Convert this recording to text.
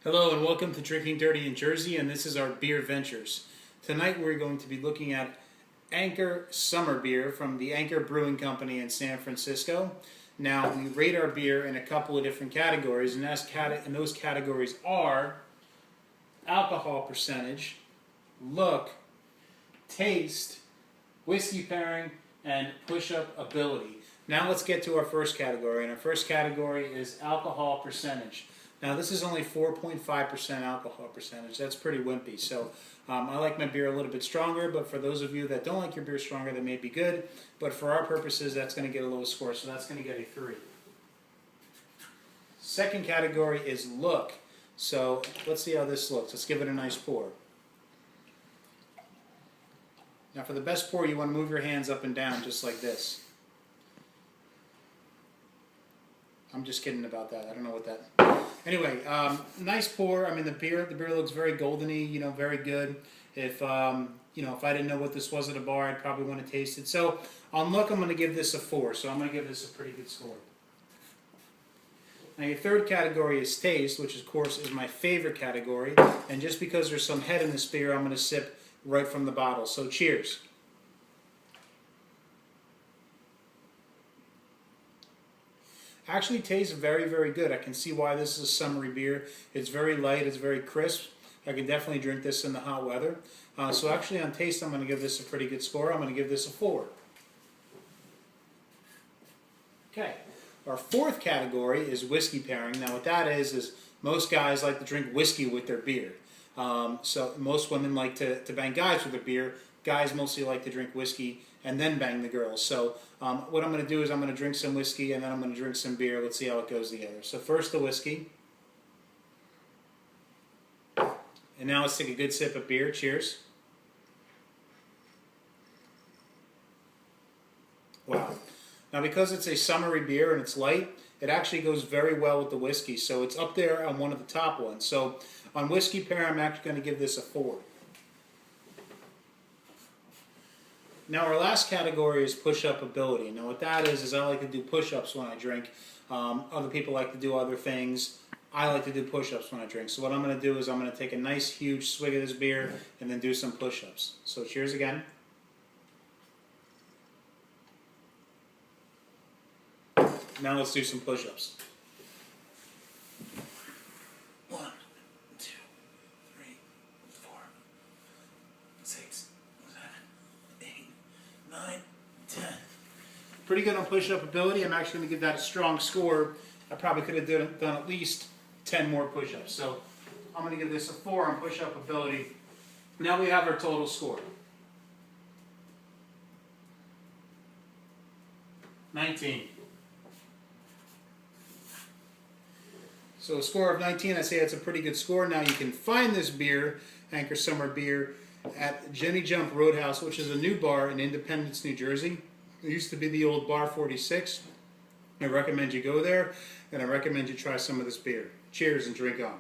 Hello and welcome to Drinking Dirty in Jersey, and this is our beer ventures. Tonight we're going to be looking at Anchor Summer Beer from the Anchor Brewing Company in San Francisco. Now we rate our beer in a couple of different categories, and those categories are alcohol percentage, look, taste, whiskey pairing, and push-up ability. Now let's get to our first category, and our first category is alcohol percentage. Now this is only 4.5% alcohol percentage. That's pretty wimpy. So I like my beer a little bit stronger, but for those of you that don't like your beer stronger, that may be good. But for our purposes, that's going to get a low score, so that's going to get a 3. Second category is look. So let's see how this looks. Let's give it a nice pour. Now for the best pour, you want to move your hands up and down just like this. I'm just kidding about that. I don't know what that... Anyway, nice pour. I mean, the beer looks very goldeny, very good. If if I didn't know what this was at a bar, I'd probably want to taste it. So on look, I'm going to give this a 4. So I'm going to give this a pretty good score. Now your third category is taste, which of course is my favorite category. And just because there's some head in this beer, I'm going to sip right from the bottle. So cheers. Actually tastes very, very good. I can see why this is a summery beer. It's very light, it's very crisp. I can definitely drink this in the hot weather. So actually on taste, I'm going to give this a pretty good score. I'm going to give this a 4. Okay, our fourth category is whiskey pairing. Now what that is most guys like to drink whiskey with their beer. So most women like to bang guys with their beer. Guys mostly like to drink whiskey and then bang the girls. So what I'm going to do is I'm going to drink some whiskey and then I'm going to drink some beer. Let's see how it goes together. So first the whiskey. And now let's take a good sip of beer. Cheers. Wow. Now because it's a summery beer and it's light, it actually goes very well with the whiskey. So it's up there on one of the top ones. So on whiskey pair, I'm actually going to give this a 4. Now our last category is push-up ability. Now what that is I like to do push-ups when I drink. Other people like to do other things. I like to do push-ups when I drink. So what I'm going to do is I'm going to take a nice huge swig of this beer and then do some push-ups. So cheers again. Now let's do some push-ups. 1, 2, 3, 4, 6, 7, 8, 9, 10. Pretty good on push-up ability. I'm actually going to give that a strong score. I probably could have done at least 10 more push-ups. So I'm going to give this a 4 on push-up ability. Now we have our total score. 19. So a score of 19, I say that's a pretty good score. Now you can find this beer, Anchor Summer Beer, at Jenny Jump Roadhouse, which is a new bar in Independence, New Jersey. It used to be the old Bar 46. I recommend you go there, and I recommend you try some of this beer. Cheers and drink on.